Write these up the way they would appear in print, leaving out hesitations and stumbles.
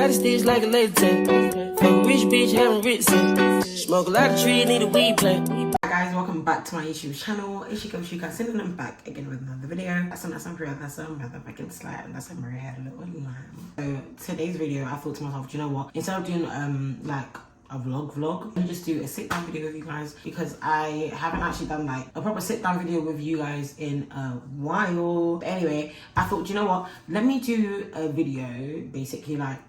got a stitch like a latex. A rich bitch having rich sex. Smoke a lot of trees, need a weed plant. Hi guys, welcome back to my YouTube channel. It's your girl Shuka, and I'm back again with another video. That's some period, that's some motherfucking slide, and that's some Maria had a little lamb. So today's video, I thought to myself, do you know what? Instead of doing like a vlog, let me just do a sit down video with you guys, because I haven't actually done like a proper sit down video with you guys in a while. But anyway, I thought, do you know what? Let me do a video basically like,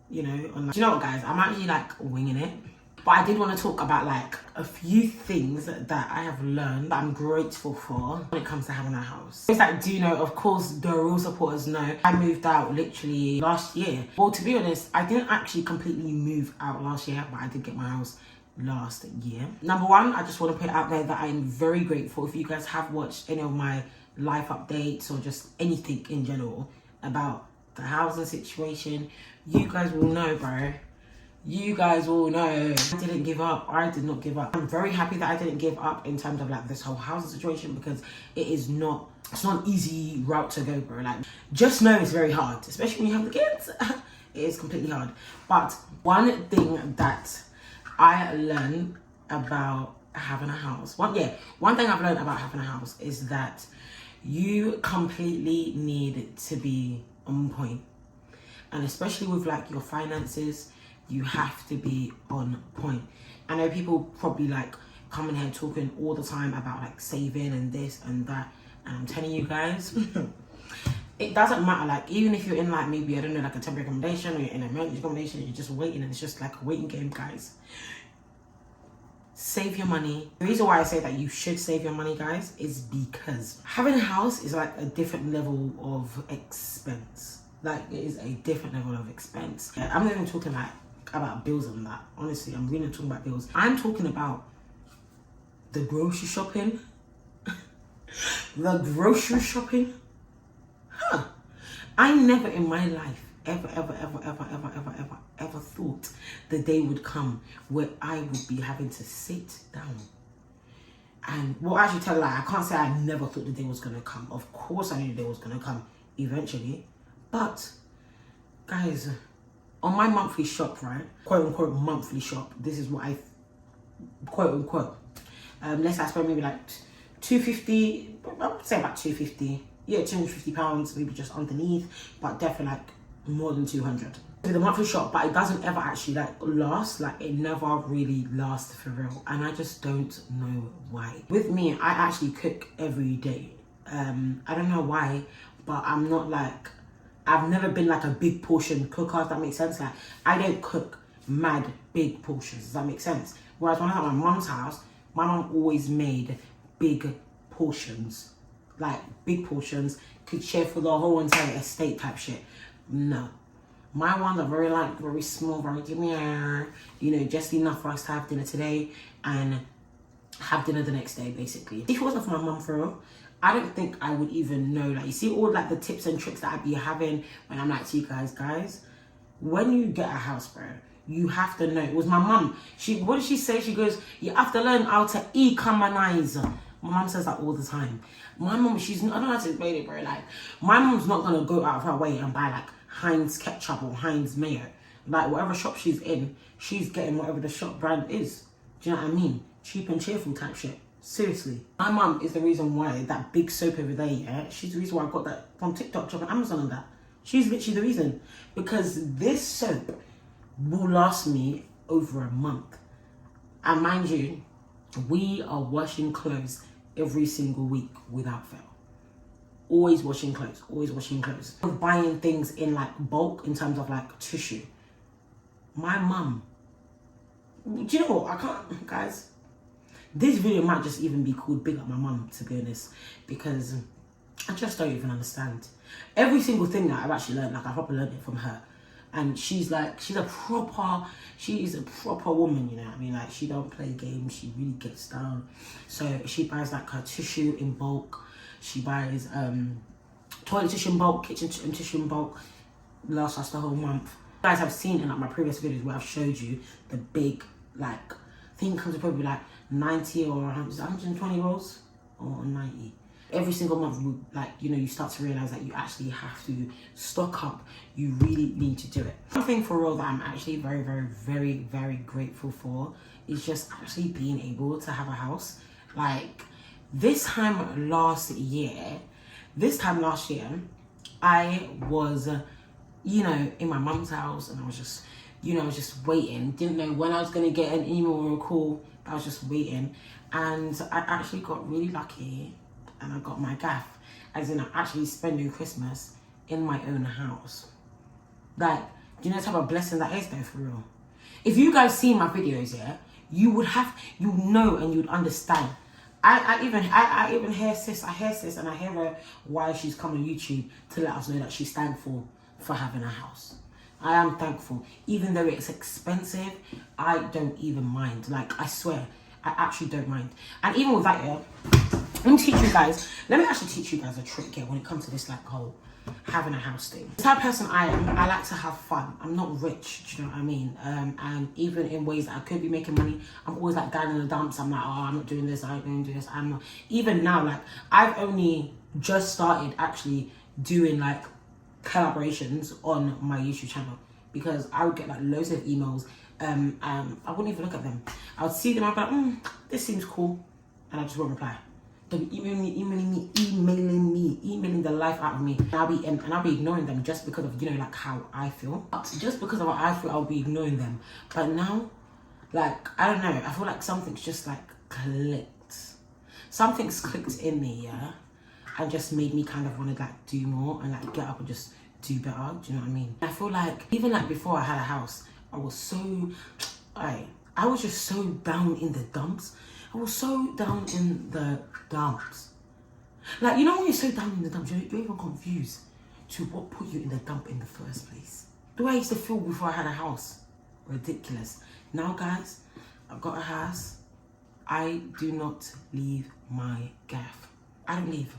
you know, on like, do you know what guys? I'm actually like winging it. But I did want to talk about like a few things that I have learned that I'm grateful for when it comes to having a house. Those that do know, of course, the real supporters know, I moved out literally last year. Well, to be honest, I didn't actually completely move out last year, but I did get my house last year. Number one, I just want to put it out there that I'm very grateful. If you guys have watched any of my life updates or just anything in general about the housing situation, you guys will know, bro. You guys will know I didn't give up. I did not give up. I'm very happy that I didn't give up in terms of like this whole housing situation, because it's not an easy route to go, bro. Like, just know it's very hard, especially when you have the kids. It is completely hard. But one thing that I learned about having a house, one thing I've learned about having a house is that you completely need to be on point. And especially with like your finances, you have to be on point. I know people probably like coming here talking all the time about like saving and this and that, and I'm telling you guys, it doesn't matter. Like, even if you're in like maybe, I don't know, like a temporary accommodation, or you're in a emergency accommodation, you're just waiting, and it's just like a waiting game, guys. Save your money. The reason why I say that you should save your money, guys, is because having a house is like a different level of expense. Like, it is a different level of expense. Yeah, I'm not even talking like about bills and that. Honestly, I'm really not talking about bills. I'm talking about the grocery shopping. The grocery shopping. Huh. I never in my life ever thought the day would come where I would be having to sit down. And well, actually tell a lie, I can't say I never thought the day was gonna come. Of course I knew the day was gonna come eventually. But guys, on my monthly shop, right, quote unquote monthly shop, this is what I quote unquote, let's say I spend maybe like 250, I would say about 250, yeah, £250, maybe just underneath, but definitely like more than 200 to the monthly shop. But it doesn't ever actually like last, like it never really lasts for real, and I just don't know why. With me, I actually cook every day. I don't know why, but I'm not like, I've never been like a big portion cooker, if that makes sense. Like, I don't cook mad big portions, does that make sense? Whereas when I was at my mum's house, my mum always made big portions. Like, big portions, could share for the whole entire estate type shit. No. My ones are very like, very small, very, you know, just enough for us to have dinner today and have dinner the next day, basically. If it wasn't for my mum, for real, I don't think I would even know. Like, you see all like the tips and tricks that I'd be having when I'm like to you guys, when you get a house, bro, you have to know. It was my mum. What did she say? She goes, you have to learn how to economize. My mum says that all the time. My mum, I don't know how to explain it, bro. Like, my mum's not gonna go out of her way and buy like Heinz ketchup or Heinz mayo. Like, whatever shop she's in, she's getting whatever the shop brand is. Do you know what I mean? Cheap and cheerful type shit. Seriously. My mum is the reason why that big soap over there, yeah, she's the reason why I got that from TikTok, from Amazon and that. She's literally the reason. Because this soap will last me over a month. And mind you, we are washing clothes every single week without fail. Always washing clothes, always washing clothes. Buying things in like bulk in terms of like tissue. My mum, do you know what? I can't, guys. This video might just even be called Big Up My Mum, to be honest, because I just don't even understand. Every single thing that I've actually learned, like I probably learned it from her. And she's like, she is a proper woman, you know what I mean? Like, she don't play games, she really gets down. So she buys like her tissue in bulk. She buys toilet tissue in bulk, kitchen tissue in bulk. Lasts us the whole month. You guys have seen in like my previous videos where I've showed you the big, like, I think it comes to probably like 90 or 120 rolls, or 90. every single month, you start to realize that you actually have to stock up. You really need to do it. One thing for real that I'm actually very, very, very, very grateful for is just actually being able to have a house. Like this time last year, I was, in my mum's house, and I was just waiting. Didn't know when I was gonna get an email or a call. I was just waiting, and I actually got really lucky, and I got my gaff, as in I'm actually spending Christmas in my own house. Like, do you know the type of blessing that is, though, for real? If you guys see my videos, yeah, you know and you'd understand. I even hear sis, and I hear her why she's come on YouTube to let us know that she's thankful for having a house. I am thankful. Even though it's expensive, I don't even mind. Like, I swear, I actually don't mind. And even with that, yeah, let me actually teach you guys a trick here when it comes to this, like, whole having a house thing. The type of person I am, I like to have fun. I'm not rich, do you know what I mean? And even in ways that I could be making money, I'm always like down in the dumps. I'm like, oh, I'm not doing this, I don't do this. I'm not. Even now, like, I've only just started actually doing like collaborations on my YouTube channel, because I would get like loads of emails. I wouldn't even look at them. I would see them, I'd be like, this seems cool, and I just won't reply. They'll be emailing the life out of me, and I'll be ignoring them just because of like how I feel. Just because of how I feel, I'll be ignoring them. But now, like, I don't know, I feel like something's just like clicked. Something's clicked in me, yeah, and just made me kind of want to like do more and like get up and just do better. Do you know what I mean? I feel like even like before I had a house, I was just so down in the dumps. I was so down in the dumps. Like, you know when you're so down in the dumps, you're even confused to what put you in the dump in the first place. The way I used to feel before I had a house, ridiculous. Now, guys, I've got a house. I do not leave my gaff. I don't leave.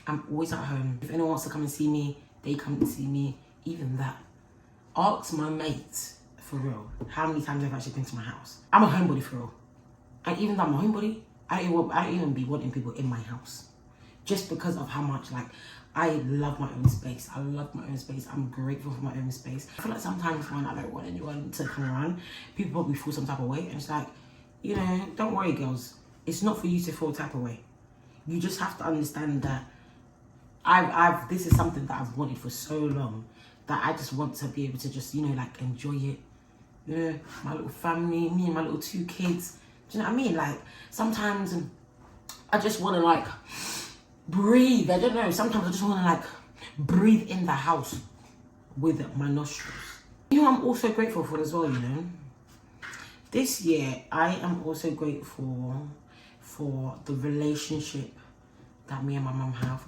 I'm always at home. If anyone wants to come and see me, they come and see me. Even that. Ask my mates, for real, how many times I've actually been to my house. I'm a homebody, for real. And even though I'm a homebody, I don't even be wanting people in my house. Just because of how much, like, I love my own space. I love my own space. I'm grateful for my own space. I feel like sometimes when I don't want anyone to come around, people probably feel some type of way. And it's like, don't worry, girls. It's not for you to feel type of way. You just have to understand that this is something that I've wanted for so long, that I just want to be able to just, like, enjoy it. My little family, me and my little 2 kids. Do you know what I mean? Like, sometimes I just want to, like, breathe. I don't know. Sometimes I just want to, like, breathe in the house with my nostrils. I'm also grateful for as well, This year, I am also grateful for the relationship that me and my mum have.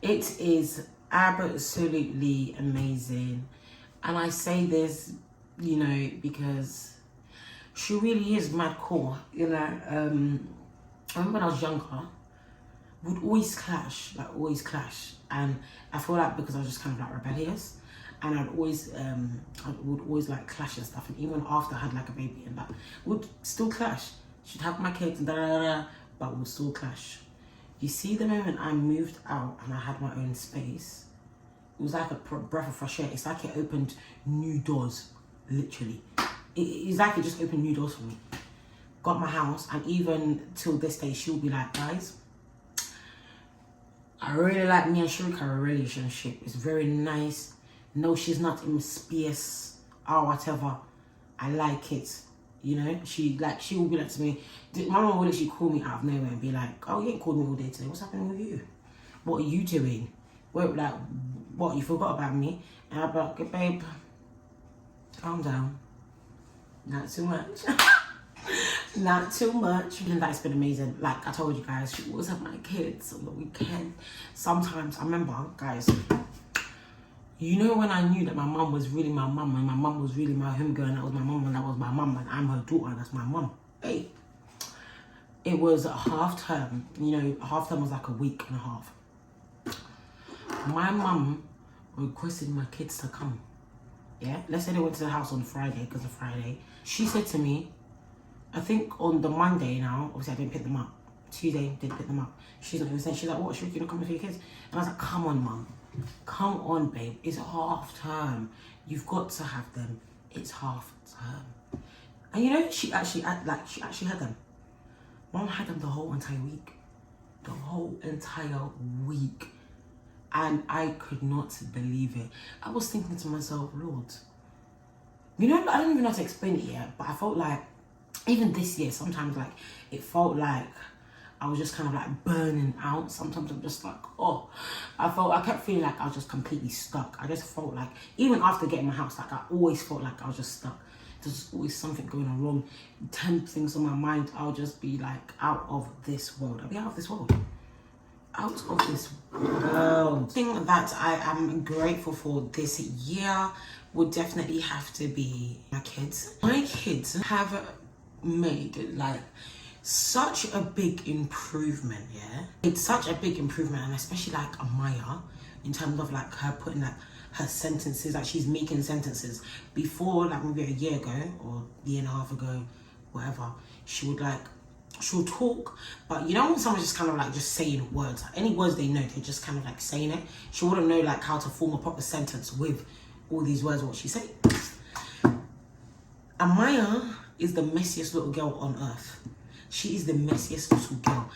It is absolutely amazing. And I say this, because she really is mad cool, I remember when I was younger, we'd always clash. And I feel like because I was just kind of like rebellious, and I would always like clash and stuff. And even after I had like a baby and that, we'd still clash. She'd have my kids and but we'd still clash. You see, the moment I moved out and I had my own space, it was like a breath of fresh air. It's like it opened new doors, literally. It's like it just opened new doors for me. Got my house, and even till this day, she'll be like, guys, I really like me and Shrika relationship. It's very nice. No, she's not in space or whatever. I like it. She will be like to me, my mom will literally call me out of nowhere and be like, oh, you ain't called me all day today. What's happening with you? What are you doing? What, you forgot about me? And I'll be like, okay, babe, calm down. Not too much. Not too much. And that's been amazing. Like I told you guys, she always had my kids on the weekend. Sometimes, I remember, guys, when I knew that my mum was really my mum, and my mum was really my homegirl, and that was my mum, and that was my mum, and I'm her daughter, and that's my mum. Hey, it was half term. Half term was like a week and a half. My mum requested my kids to come. Yeah, let's say they went to the house on Friday, because of Friday. She said to me, I think on the Monday now, obviously I didn't pick them up, Tuesday, didn't pick them up. She's not even saying, she's like, what, should we gonna come with your kids? And I was like, come on, mum. Come on, babe. It's half term. You've got to have them. It's half term. And you know, she actually had them. Mum had them the whole entire week. The whole entire week. And I could not believe it. I was thinking to myself, Lord, you know, I don't even know how to explain it yet, but I felt like, even this year, sometimes like, it felt like I was just kind of like burning out. Sometimes I'm just like, oh, I kept feeling like I was just completely stuck. I just felt like, even after getting my house, like I always felt like I was just stuck. There's always something going on wrong. 10 things on my mind. I'll just be like out of this world. I'll be out of this world. Out of this world. The thing that I am grateful for this year would definitely have to be my kids. My kids have made like such a big improvement, yeah? It's such a big improvement, and especially like Amaya, in terms of like her putting like her sentences, like she's making sentences. Before, like maybe a year ago or a year and a half ago, whatever, she'll talk, but you know when someone's just kind of like just saying words, like any words they know, they're just kind of like saying it. She wouldn't know like how to form a proper sentence with all these words, what she said. Amaya is the messiest little girl on earth. She is the messiest little girl.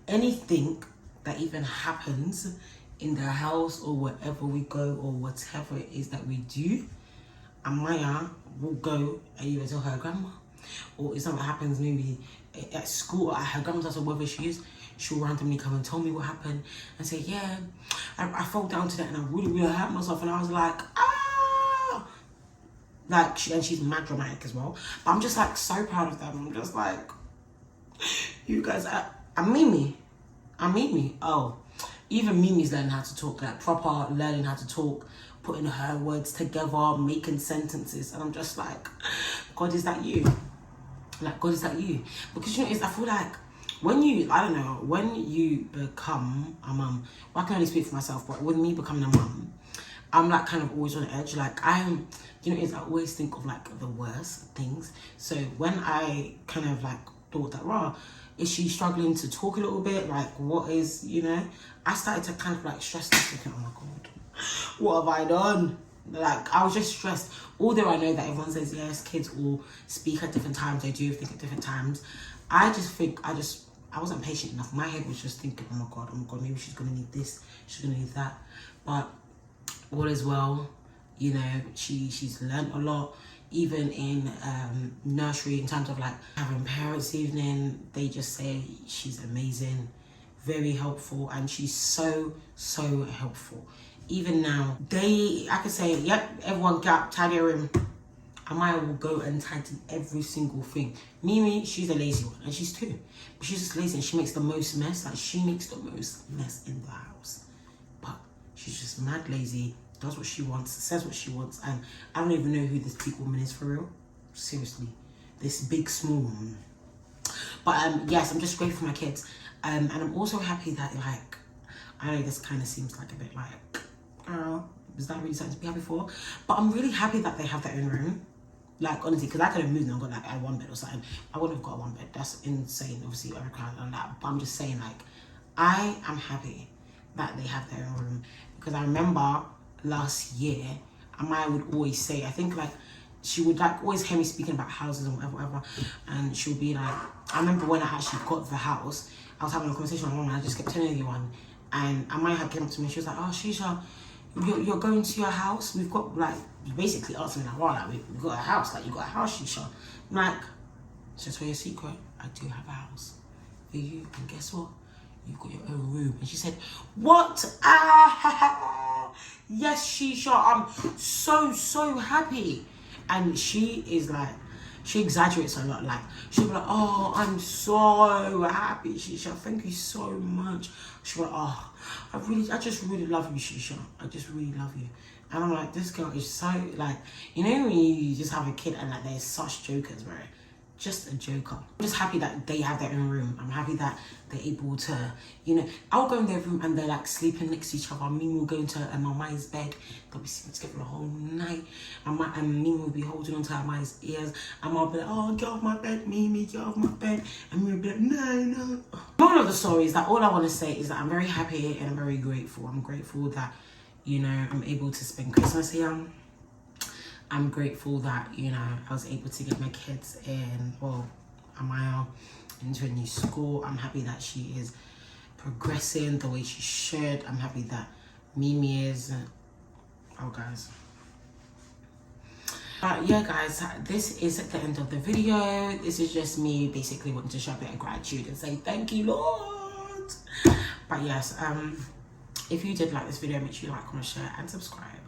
Anything that even happens in the house or wherever we go or whatever it is that we do, Amaya will go and either tell her grandma, or if something happens maybe at school or at her grandma's house or wherever she is, she'll randomly come and tell me what happened and say, yeah, I fell down to that and I really hurt myself. And I was like, ah! Like, and she's mad dramatic as well. But I'm just like so proud of them. I'm just like, you guys, I'm Mimi. Oh, even Mimi's learning how to talk, like proper learning how to talk, putting her words together, making sentences. And I'm just like, God, is that you? Like, God, is that you? Because you know, I feel like when you become a mum, well, I can only speak for myself, but with me becoming a mum, I'm like kind of always on edge. Like I always think of like the worst things. So when I kind of like thought that, wow, is she struggling to talk a little bit? Like what is, you know, I started to kind of like stress, like thinking, oh my God, what have I done? Like I was just stressed. Although I know that everyone says, yes, kids all speak at different times, they do think at different times. I just think, I wasn't patient enough. My head was just thinking, oh my God, maybe she's gonna need this, she's gonna need that. But all is well, you know, she's learned a lot, even in nursery, in terms of like having parents' evening. They just say she's amazing, very helpful, and she's so helpful. Even now, I could say, yep, everyone get tidy your room. Amaya will go and tidy every single thing. Mimi, she's a lazy one, and she's 2. But she's just lazy and she makes the most mess. Like, she makes the most mess in the house. But she's just mad lazy, does what she wants, says what she wants, and I don't even know who this big woman is for real. Seriously. This big, small woman. But yes, I'm just grateful for my kids. And I'm also happy that, like, I know this kind of seems like a bit like, is that really something to be happy for? But I'm really happy that they have their own room. Like, honestly, because I could have moved and got like a 1 bed or something. I wouldn't have got a 1 bed. That's insane, obviously, Erica and that. But I'm just saying, like, I am happy that they have their own room. Because I remember last year, Amaya would always say, I think like, she would like always hear me speaking about houses and whatever. And she would be like, I remember when I actually got the house, I was having a conversation with my mom and I just kept telling everyone. And Amaya had came up to me, she was like, oh, Shisha, you're going to your house? We've got like, basically asking me like, wow, like, we've got a house, like you got a house, Shisha. I'm like, just for your secret, I do have a house for you, and guess what? You've got your own room. And she said, what? Yes, Shisha, I'm so happy. And she is like, she exaggerates a lot. Like, she'll be like, oh, I'm so happy, Shisha. Thank you so much. She'll be like, oh, I just really love you, Shisha. I just really love you. And I'm like, this girl is so, like, you know when you just have a kid and like they're such jokers, bro. just a joker. I'm just happy that they have their own room. I'm happy that they're able to, you know, I'll go in their room and they're like sleeping next to each other. Mimi will go into Mama's bed. They'll be sleeping together the whole night. And Mimi will be holding onto Mama's ears. And I'll be like, oh, get off my bed, Mimi, get off my bed. And Mimi will be like, no. Moral of the story is that all I want to say is that I'm very happy and I'm very grateful. I'm grateful that, you know, I'm able to spend Christmas here. I'm grateful that, you know, I was able to get my kids in, well, Amaya into a new school. I'm happy that she is progressing the way she should. I'm happy that Mimi is. Oh, guys. Yeah, guys, this is at the end of the video. This is just me basically wanting to show a bit of gratitude and say thank you, Lord. But yes, if you did like this video, make sure you like, comment, share, and subscribe.